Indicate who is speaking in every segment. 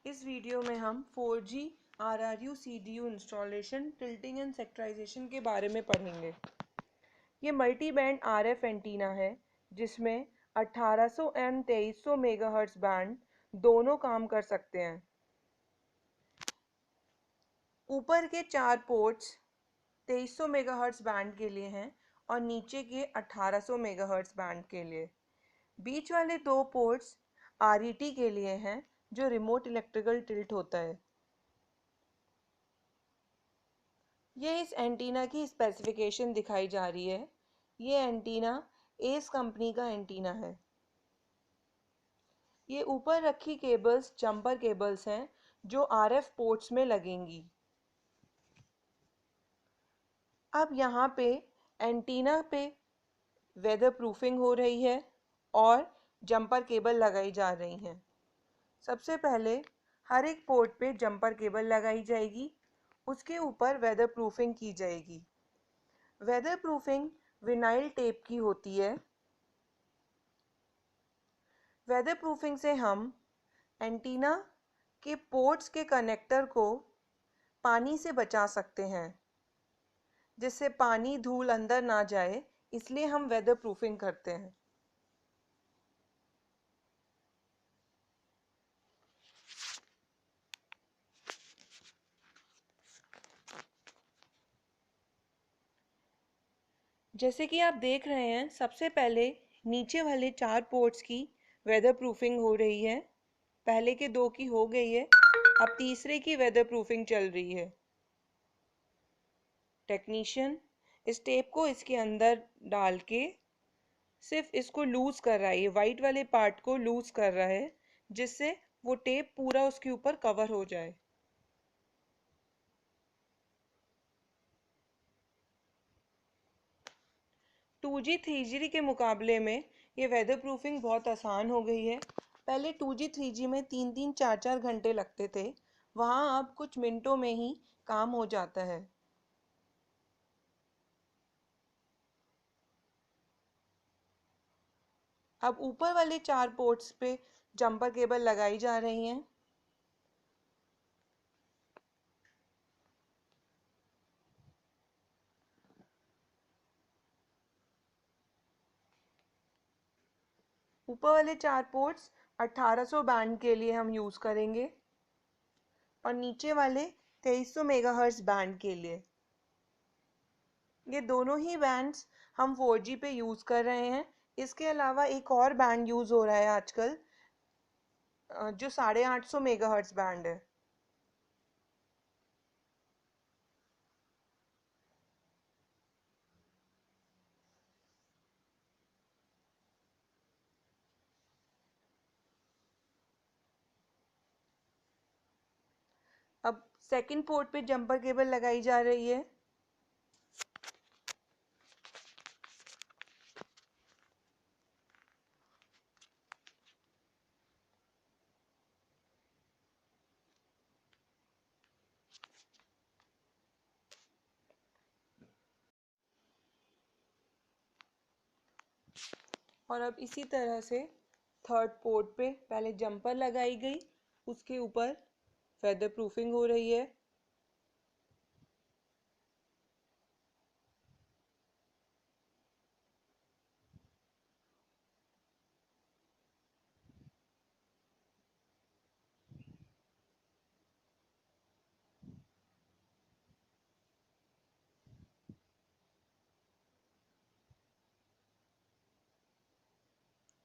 Speaker 1: इस वीडियो में हम 4G RRU CDU installation, tilting and sectorisation के बारे में पढ़ेंगे। ये मल्टी बैंड RF एंटीना है जिसमें 1800 एंड 2300 मेगाहर्ट्ज बैंड दोनों काम कर सकते हैं। ऊपर के 4 पोर्ट्स 2300 मेगाहर्ट्ज बैंड के लिए हैं और नीचे के 1800 मेगाहर्ट्ज बैंड के लिए। बीच वाले 2 पोर्ट्स RET के लिए हैं जो रिमोट इलेक्ट्रिकल टिल्ट होता है। ये इस एंटीना की स्पेसिफिकेशन दिखाई जा रही है। ये एंटीना एस कंपनी का एंटीना है। ये ऊपर रखी केबल्स जंपर केबल्स हैं जो RF पोर्ट्स में लगेंगी। अब यहाँ पे एंटीना पे वेदर प्रूफिंग हो रही है और जंपर केबल लगाई जा रही हैं। सबसे पहले हर एक पोर्ट पे जंपर केबल लगाई जाएगी, उसके ऊपर वेदर प्रूफिंग की जाएगी। वेदर प्रूफिंग विनाइल टेप की होती है। वेदर प्रूफिंग से हम एंटीना के पोर्ट्स के कनेक्टर को पानी से बचा सकते हैं, जिससे पानी धूल अंदर ना जाए, इसलिए हम वेदर प्रूफिंग करते हैं। जैसे कि आप देख रहे हैं, सबसे पहले नीचे वाले 4 पोर्ट्स की वेदर प्रूफिंग हो रही है। पहले के 2 की हो गई है, अब तीसरे की वेदर प्रूफिंग चल रही है। टेक्नीशियन इस टेप को इसके अंदर डाल के सिर्फ इसको लूज कर रहा है, ये वाइट वाले पार्ट को लूज कर रहा है, जिससे वो टेप पूरा उसके ऊपर कवर हो जाए। टू जी 3G के मुकाबले में ये वेदर प्रूफिंग बहुत आसान हो गई है। पहले 2G 3G में 3-3 4-4 घंटे लगते थे, वहाँ अब कुछ मिनटों में ही काम हो जाता है। अब ऊपर वाले 4 पोर्ट्स पे जंपर केबल लगाई जा रही हैं। ऊपर वाले 4 पोर्ट्स 1800 बैंड के लिए हम यूज़ करेंगे और नीचे वाले 2300 मेगाहर्ट्ज बैंड के लिए। ये दोनों ही बैंड्स हम 4G पे यूज़ कर रहे हैं। इसके अलावा एक और बैंड यूज़ हो रहा है आजकल, जो 850 मेगाहर्ट्ज बैंड है। अब सेकंड पोर्ट पे जंपर केबल लगाई जा रही है। और अब इसी तरह से थर्ड पोर्ट पे पहले जंपर लगाई गई, उसके ऊपर फेदर प्रूफिंग हो रही है।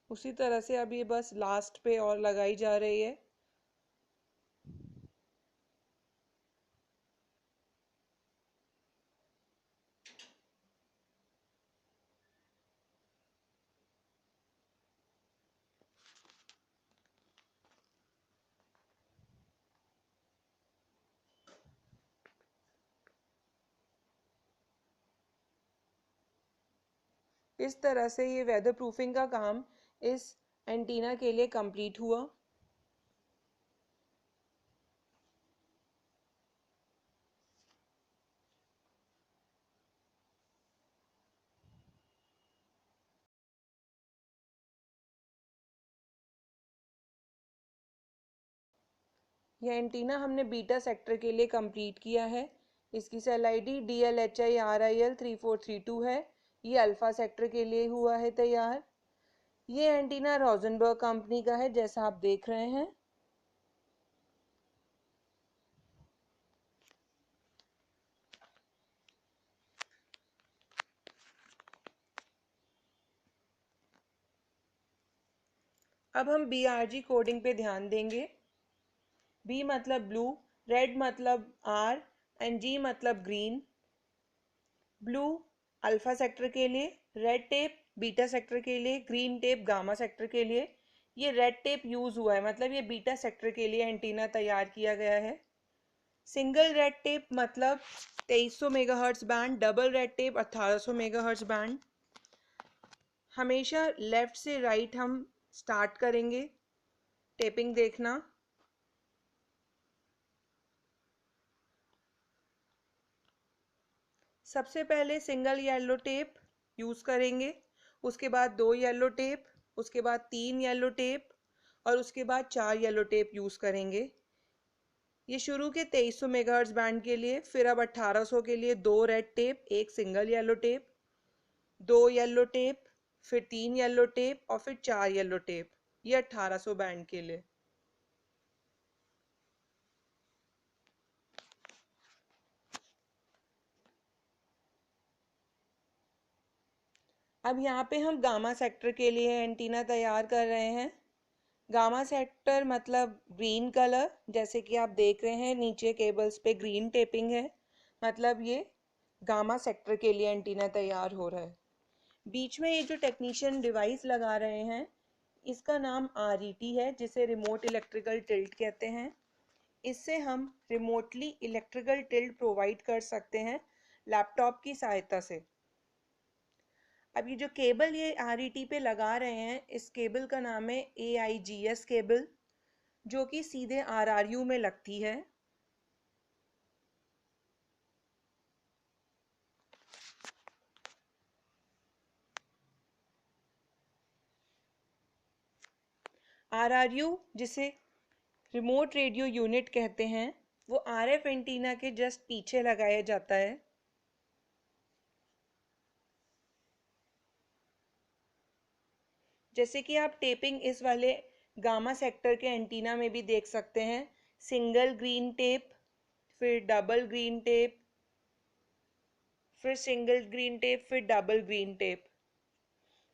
Speaker 1: उसी तरह से अब ये बस लास्ट पे और लगाई जा रही है। इस तरह से ये वेदर प्रूफिंग का काम इस एंटीना के लिए कंप्लीट हुआ। यह एंटीना हमने बीटा सेक्टर के लिए कंप्लीट किया है। इसकी सेल आईडी DLHIRIL 3432 है। ये अल्फा सेक्टर के लिए हुआ है तैयार। ये एंटीना रोजनबर्ग कंपनी का है, जैसा आप देख रहे हैं। अब हम BRG कोडिंग पे ध्यान देंगे। B मतलब ब्लू, रेड मतलब R एंड G मतलब ग्रीन। ब्लू अल्फा सेक्टर के लिए, रेड टेप बीटा सेक्टर के लिए, ग्रीन टेप गामा सेक्टर के लिए। ये रेड टेप यूज हुआ है, मतलब ये बीटा सेक्टर के लिए एंटीना तैयार किया गया है। सिंगल रेड टेप मतलब 2300 megahertz band, double red tape 1800 megahertz band. हमेशा लेफ्ट से राइट हम स्टार्ट करेंगे टेपिंग देखना। सबसे पहले सिंगल येलो टेप यूज़ करेंगे, उसके बाद 2 येलो टेप, उसके बाद 3 येलो टेप और उसके बाद 4 येलो टेप यूज़ करेंगे। ये शुरू के 2300 मेगाहर्ट्ज बैंड के लिए। फिर अब 1800 के लिए 2 रेड टेप, एक single yellow tape, 2 yellow tape, फिर 3 येलो टेप और फिर 4 येलो टेप। ये 1800 बैंड के लिए। अब यहाँ पे हम गामा सेक्टर के लिए एंटीना तैयार कर रहे हैं। गामा सेक्टर मतलब ग्रीन कलर, जैसे कि आप देख रहे हैं नीचे केबल्स पे ग्रीन टेपिंग है, मतलब ये गामा सेक्टर के लिए एंटीना तैयार हो रहा है। बीच में ये जो टेक्नीशियन डिवाइस लगा रहे हैं, इसका नाम RET है, जिसे रिमोट इलेक्ट्रिकल टिल्ट कहते हैं। इससे हम रिमोटली इलेक्ट्रिकल टिल्ट प्रोवाइड कर सकते हैं लैपटॉप की सहायता से। अब ये जो केबल ये RET पे लगा रहे हैं, इस केबल का नाम है AIGS केबल, जो कि सीधे RRU में लगती है। RRU, जिसे रिमोट रेडियो यूनिट कहते हैं, वो RF एंटीना के जस्ट पीछे लगाया जाता है। जैसे कि आप टेपिंग इस वाले गामा सेक्टर के एंटीना में भी देख सकते हैं। सिंगल ग्रीन टेप, फिर डबल ग्रीन टेप, फिर सिंगल ग्रीन टेप, फिर डबल ग्रीन टेप।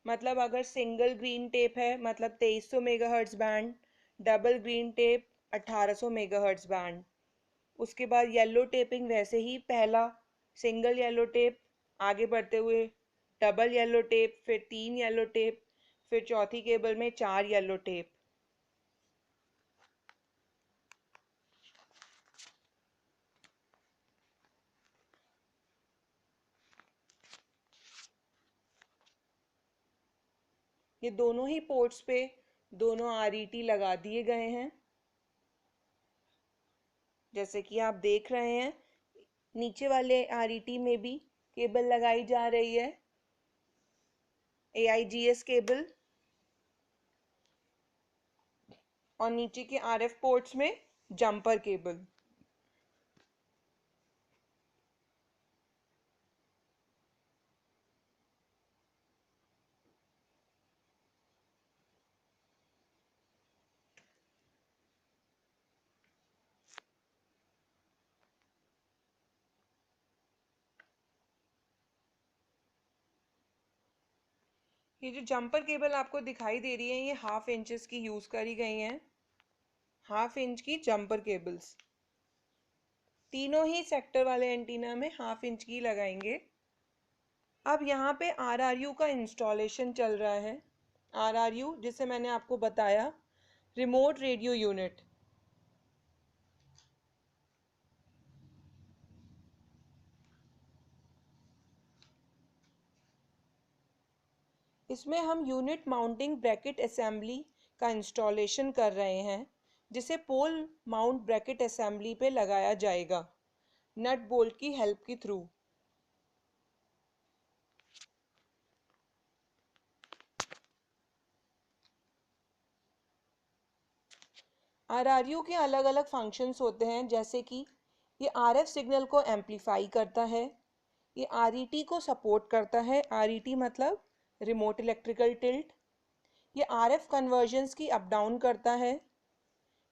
Speaker 1: मतलब अगर सिंगल ग्रीन टेप है मतलब 2300 megahertz band, double green tape 1800 megahertz band. उसके बाद येलो टेपिंग वैसे ही, पहला सिंगल येलो टेप, आगे बढ़ते हुए डबल येलो टेप, फिर 3 येलो टेप, फिर चौथी केबल में 4 येलो टेप। ये दोनों ही पोर्ट्स पे दोनों RET लगा दिए गए हैं, जैसे कि आप देख रहे हैं। नीचे वाले RET में भी केबल लगाई जा रही है, AIGS केबल, और नीचे के RF पोर्ट्स में जंपर केबल। ये जो जंपर केबल आपको दिखाई दे रही है, ये 1/2 इंचेस की यूज करी गई हैं। 1/2 इंच की जंपर केबल्स तीनों ही सेक्टर वाले एंटीना में 1/2 इंच की लगाएंगे। अब यहाँ पे RRU का इंस्टॉलेशन चल रहा है। RRU, जिसे मैंने आपको बताया, रिमोट रेडियो यूनिट। इसमें हम यूनिट माउंटिंग ब्रैकेट असेंबली का इंस्टॉलेशन कर रहे हैं, जिसे पोल माउंट ब्रैकेट असेंबली पे लगाया जाएगा नट बोल्ट की हेल्प के थ्रू। आरआरयू के अलग अलग फंक्शंस होते हैं, जैसे कि ये आरएफ सिग्नल को एम्पलीफाई करता है, ये आरईटी को सपोर्ट करता है, आरईटी मतलब रिमोट इलेक्ट्रिकल टिल्ट, ये आरएफ कन्वर्जन्स की अप डाउन करता है,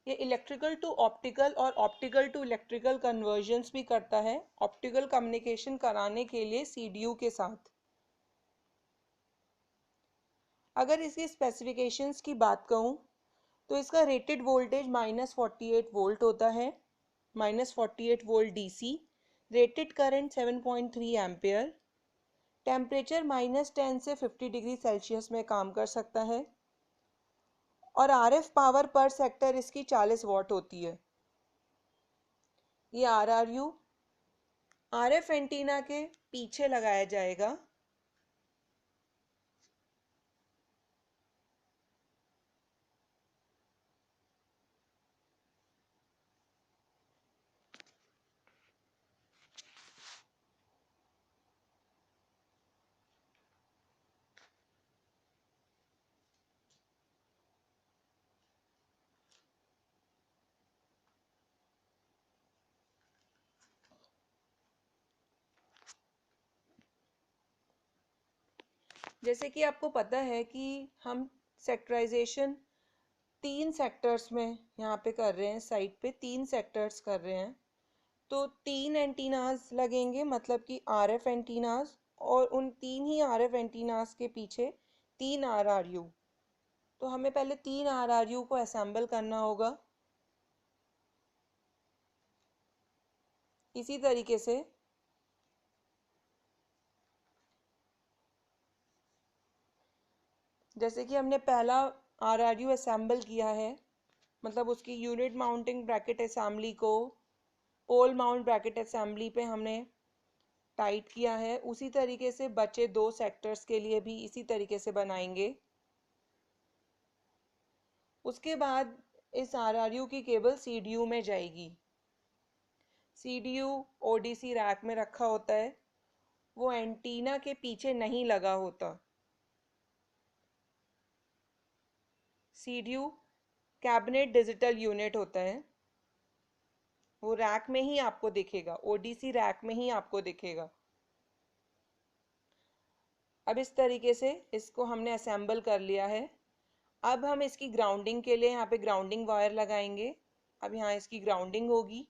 Speaker 1: ये इलेक्ट्रिकल टू ऑप्टिकल और ऑप्टिकल टू इलेक्ट्रिकल कन्वर्जन्स भी करता है, ऑप्टिकल कम्युनिकेशन कराने के लिए सीडीयू के साथ। अगर इसकी स्पेसिफिकेशंस की बात कहूँ तो इसका रेटेड वोल्टेज -48 वोल्ट होता है, -48 volt DC, rated current 7.3 ampere, temperature -10 से 50 डिग्री सेल्सियस में काम कर सकता है, और आरएफ पावर पर सेक्टर इसकी 40 वाट होती है। ये आरआरयू आरएफ एंटीना के पीछे लगाया जाएगा। जैसे कि आपको पता है कि हम सेक्टराइजेशन 3 सेक्टर्स में यहाँ पे कर रहे हैं, साइड पे 3 सेक्टर्स कर रहे हैं, तो 3 एंटीनाज लगेंगे, मतलब कि आरएफ एंटीनाज, और उन 3 ही आरएफ एंटीनाज के पीछे 3 आरआरयू। तो हमें पहले 3 आरआरयू को असेंबल करना होगा। इसी तरीके से जैसे कि हमने पहला आरआरयू असेंबल किया है, मतलब उसकी यूनिट माउंटिंग ब्रैकेट असेंबली को पोल माउंट ब्रैकेट असेंबली पे हमने टाइट किया है, उसी तरीके से बचे 2 सेक्टर्स के लिए भी इसी तरीके से बनाएंगे। उसके बाद इस आरआरयू की केबल सीडीयू में जाएगी। सीडीयू ओडीसी रैक में रखा होता है, वो एंटीना के पीछे नहीं लगा होता। सीडीयू कैबिनेट डिजिटल यूनिट होता है, वो रैक में ही आपको दिखेगा, ओडीसी रैक में ही आपको दिखेगा। अब इस तरीके से इसको हमने असेंबल कर लिया है। अब हम इसकी ग्राउंडिंग के लिए यहाँ पे ग्राउंडिंग वायर लगाएंगे। अब यहाँ इसकी ग्राउंडिंग होगी।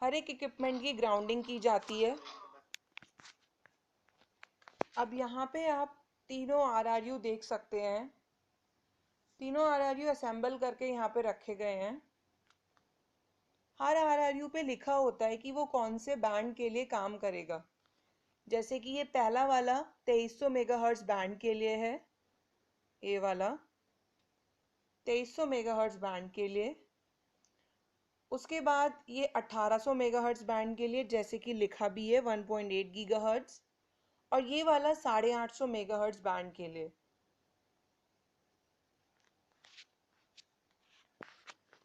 Speaker 1: हर एक इक्विपमेंट की ग्राउंडिंग की जाती है। अब यहाँ पे आप तीनों आरआरयू देख सकते हैं, तीनों आरआरयू असेंबल करके यहाँ पे रखे गए हैं। हर आरआरयू पे लिखा होता है कि वो कौन से बैंड के लिए काम करेगा। जैसे कि ये पहला वाला 2300 मेगाहर्ट्ज बैंड के लिए है, ये वाला 2300 मेगाहर्ट्ज बैंड के लिए। उसके बाद ये 1800 मेगाहर्ट्ज बैंड के लिए, जैसे कि लिखा भी है 1.8 गीगाहर्ट्ज, और ये वाला 850 मेगाहर्ट्ज बैंड के लिए।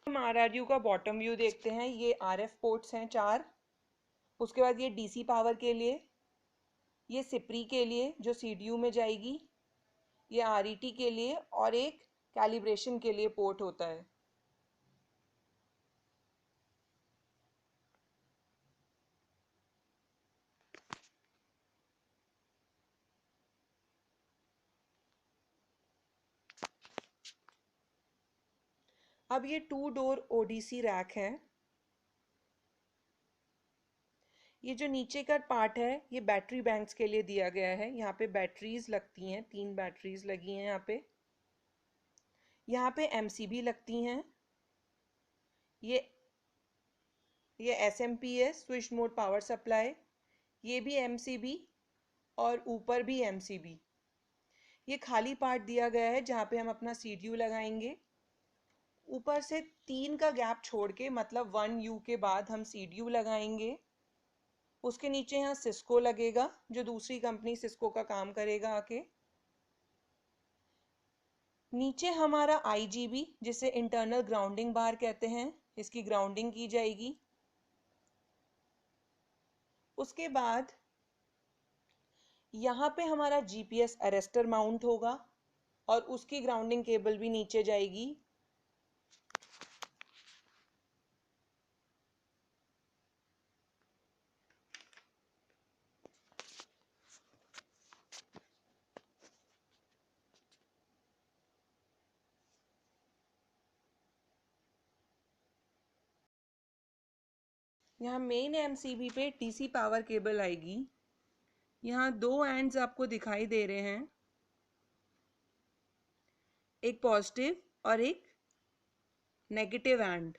Speaker 1: हम आरआरयू का बॉटम व्यू देखते हैं। ये आरएफ पोर्ट्स हैं 4। उसके बाद ये डीसी पावर के लिए, ये सिपरी के लिए जो सीडीयू में जाएगी, ये आरईटी के लिए, और एक कैलिब्रेशन के लिए पोर्ट होता है। अब ये 2 डोर ओडीसी रैक है। ये जो नीचे का पार्ट है ये बैटरी बैंक्स के लिए दिया गया है। यहाँ पे बैटरीज लगती हैं, 3 बैटरीज लगी हैं यहाँ पे। यहाँ पे एमसीबी लगती हैं। ये एसएमपी है, स्विच मोड पावर सप्लाई। ये भी एमसीबी और ऊपर भी एमसीबी। ये खाली पार्ट दिया गया है जहाँ पे हम अपना सीडीयू लगाएंगे। ऊपर से 3 का गैप छोड़ के, मतलब 1U के बाद हम सीडीयू लगाएंगे। उसके नीचे यहाँ सिस्को लगेगा, जो दूसरी कंपनी सिस्को का काम करेगा आके। नीचे हमारा आईजीबी, जिसे इंटरनल ग्राउंडिंग बार कहते हैं, इसकी ग्राउंडिंग की जाएगी। उसके बाद यहाँ पे हमारा जीपीएस अरेस्टर माउंट होगा। और उसकी ग्राउंडिंग केबल भी नीचे जाएगी। यहाँ मेन एमसीबी पे डीसी पावर केबल आएगी। यहाँ दो एंड्स आपको दिखाई दे रहे हैं, एक पॉजिटिव और एक नेगेटिव एंड।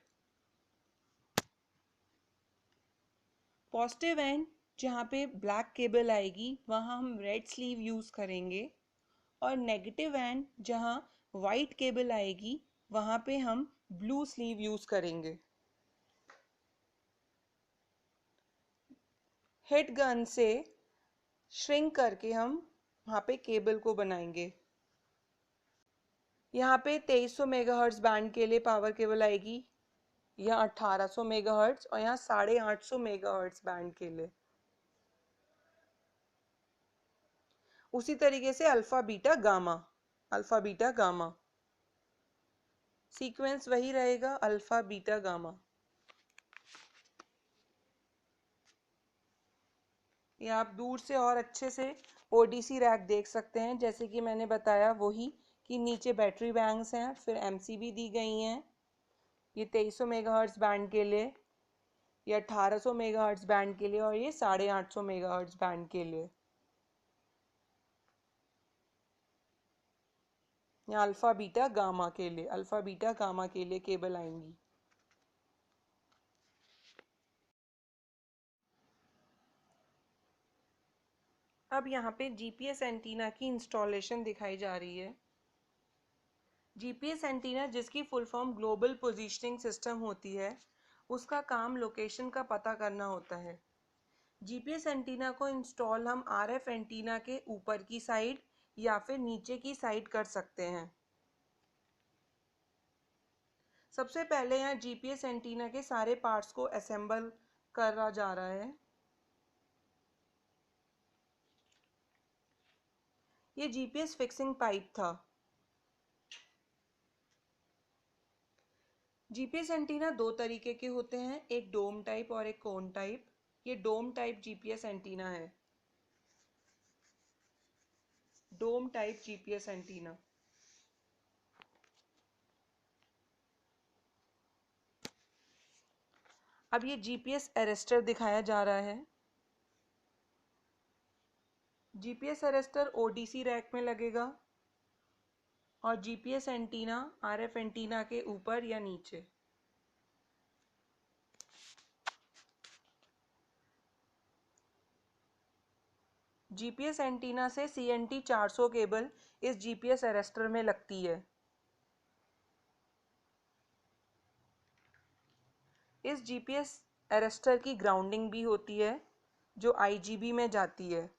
Speaker 1: पॉजिटिव एंड जहाँ पे ब्लैक केबल आएगी वहाँ हम रेड स्लीव यूज़ करेंगे, और नेगेटिव एंड जहाँ वाइट केबल आएगी वहाँ पे हम ब्लू स्लीव यूज़ करेंगे। हिट गन से श्रिंक करके हम वहाँ पे केबल को बनाएंगे। यहाँ पे 2300 मेगाहर्ट्ज बैंड के लिए पावर केबल आएगी, यहाँ 1800 मेगाहर्ट्ज और यहाँ 850 मेगाहर्ट्ज बैंड के लिए। उसी तरीके से अल्फा बीटा गामा सीक्वेंस वही रहेगा, अल्फा बीटा गामा। ये आप दूर से और अच्छे से ओडीसी रैक देख सकते हैं, जैसे कि मैंने बताया वही कि नीचे बैटरी बैंक्स हैं, फिर एमसीबी दी गई हैं। ये 2300 मेगाहर्ट्ज बैंड के लिए, ये 1800 मेगाहर्ट्ज बैंड के लिए और ये 850 मेगाहर्ट्ज बैंड के लिए। यहाँ अल्फा बीटा गामा के लिए केबल आएंगी। अब यहाँ पे जीपीएस एंटीना की इंस्टॉलेशन दिखाई जा रही है। जीपीएस एंटीना, जिसकी full form global positioning system होती है, उसका काम लोकेशन का पता करना होता है। जीपीएस एंटीना को इंस्टॉल हम आरएफ एंटीना के ऊपर की साइड या फिर नीचे की साइड कर सकते हैं। सबसे पहले यहाँ जीपीएस एंटीना के सारे पार्ट्स को असेंबल करा जा रहा है। ये जीपीएस फिक्सिंग पाइप था। जीपीएस एंटीना दो तरीके के होते हैं, एक डोम टाइप और एक कोन टाइप। ये डोम टाइप जीपीएस एंटीना है, डोम टाइप जीपीएस एंटीना। अब ये जीपीएस अरेस्टर दिखाया जा रहा है। जीपीएस अरेस्टर ओडीसी रैक में लगेगा और जीपीएस एंटीना आरएफ एंटीना के ऊपर या नीचे। जीपीएस एंटीना से सीएनटी 400 केबल इस जीपीएस अरेस्टर में लगती है। इस जीपीएस अरेस्टर की ग्राउंडिंग भी होती है जो आईजीबी में जाती है,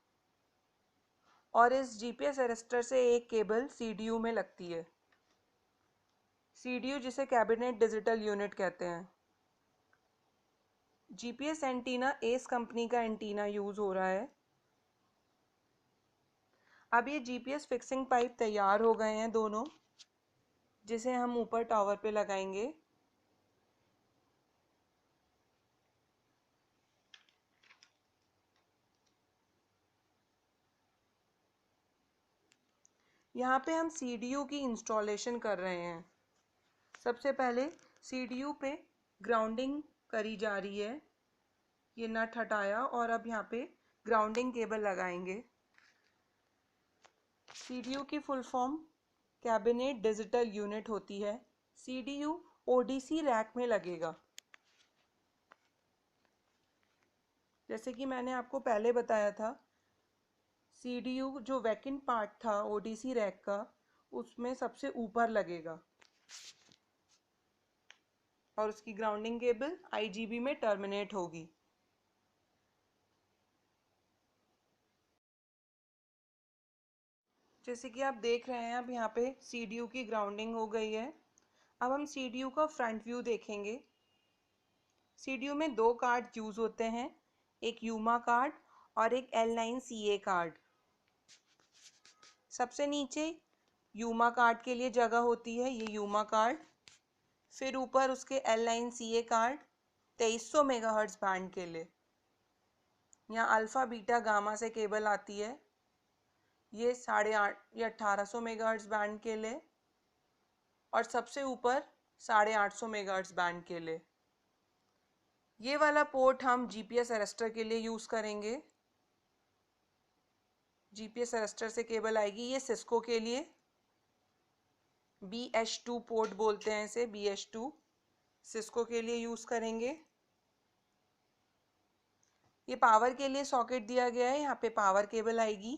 Speaker 1: और इस जीपीएस अरेस्टर से एक केबल सीडीयू में लगती है। सीडीयू जिसे कैबिनेट डिजिटल यूनिट कहते हैं। जीपीएस एंटीना एस कंपनी का एंटीना यूज हो रहा है। अब ये जीपीएस फिक्सिंग पाइप तैयार हो गए हैं दोनों, जिसे हम ऊपर टावर पे लगाएंगे। यहाँ पे हम सीडीयू की इंस्टॉलेशन कर रहे हैं। सबसे पहले सीडीयू पे ग्राउंडिंग करी जा रही है। ये नट हटाया और अब यहाँ पे ग्राउंडिंग केबल लगाएंगे। सीडीयू की full form cabinet digital unit होती है। सीडीयू ओडीसी रैक में लगेगा। जैसे कि मैंने आपको पहले बताया था, सीडीयू जो वैकेंट पार्ट था ओडीसी रैक का, उसमें सबसे ऊपर लगेगा और उसकी ग्राउंडिंग केबल आईजीबी में टर्मिनेट होगी। जैसे कि आप देख रहे हैं, अब यहाँ पे सीडीयू की ग्राउंडिंग हो गई है। अब हम सीडीयू का फ्रंट व्यू देखेंगे। सीडीयू में दो कार्ड यूज होते हैं, एक यूमा कार्ड और एक L9CA कार्ड। सबसे नीचे यूमा कार्ड के लिए जगह होती है, ये यूमा कार्ड। फिर ऊपर उसके L line CA card 2300 megahertz band के लिए। यहाँ अल्फ़ा बीटा गामा से केबल आती है, ये 8.5 या 1800 मेगाहर्ट्ज बैंड के लिए, और सबसे ऊपर 850 मेगाहर्ट्ज बैंड के लिए। ये वाला पोर्ट हम GPS अरेस्टर के लिए यूज़ करेंगे। GPS अरेस्टर से केबल आएगी, ये सिस्को के लिए BH2 पोर्ट बोलते हैं इसे, BH2 सिस्को के लिए यूज़ करेंगे। ये पावर के लिए सॉकेट दिया गया है, यहाँ पे पावर केबल आएगी।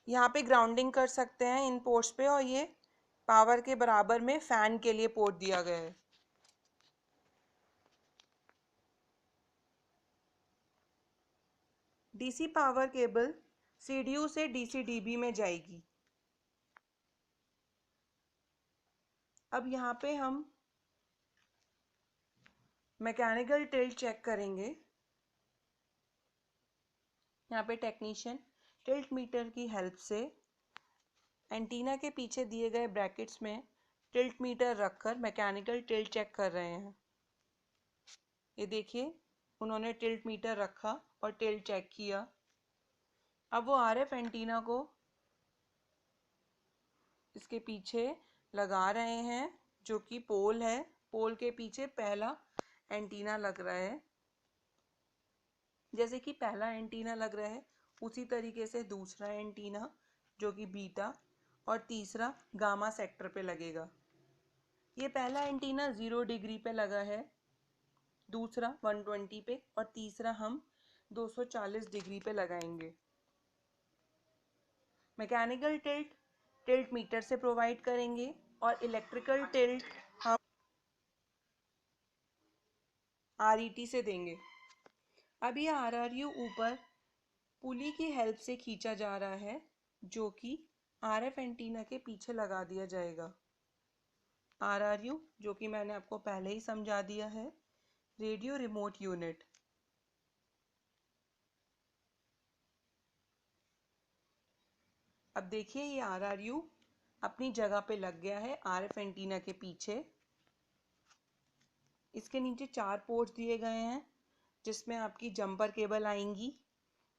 Speaker 1: यहाँ पे ग्राउंडिंग कर सकते हैं इन पोर्ट्स पे, और ये पावर के बराबर में फैन के लिए पोर्ट दिया गया है। DC पावर केबल CDU से DC DB में जाएगी। अब यहाँ पे हम मैकेनिकल टिल्ट चेक करेंगे। यहाँ पे टेक्नीशियन टिल्ट मीटर की हेल्प से एंटीना के पीछे दिए गए ब्रैकेट्स में टिल्ट मीटर रखकर मैकेनिकल टिल्ट चेक कर रहे हैं। ये देखिए, उन्होंने टिल्ट मीटर रखा और टिल्ट चेक किया। अब वो RF एंटीना को इसके पीछे लगा रहे हैं, जो कि पोल है। पोल के पीछे पहला एंटीना लग रहा है। जैसे कि पहला एंटीना लग रहा है, उसी तरीके से दूसरा एंटीना, जो कि बीटा, और तीसरा गामा सेक्टर पे लगेगा। ये पहला एंटीना 0 डिग्री पे लगा है, दूसरा 120 पे, और तीसरा हम 240 डिग्री पे लगाएंगे। मैकेनिकल टिल्ट टिल्ट मीटर से प्रोवाइड करेंगे, और इलेक्ट्रिकल टिल्ट हम RET से देंगे। अब ये RRU ऊपर पुली की हेल्प से खींचा जा रहा है, जो कि RF एंटीना के पीछे लगा दिया जाएगा। RRU, जो कि मैंने आपको पहले ही समझा दिया है, रेडियो रिमोट यूनिट। अब देखिए, ये RRU अपनी जगह पे लग गया है RF एंटीना के पीछे। इसके नीचे 4 पोर्ट्स दिए गए हैं, जिसमें आपकी जंपर केबल आएंगी,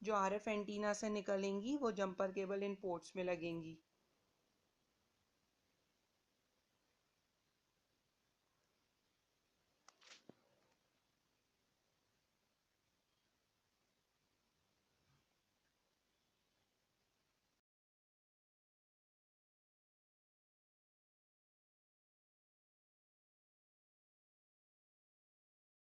Speaker 1: जो RF एंटीना से निकलेंगी। वो जंपर केबल इन पोर्ट्स में लगेंगी।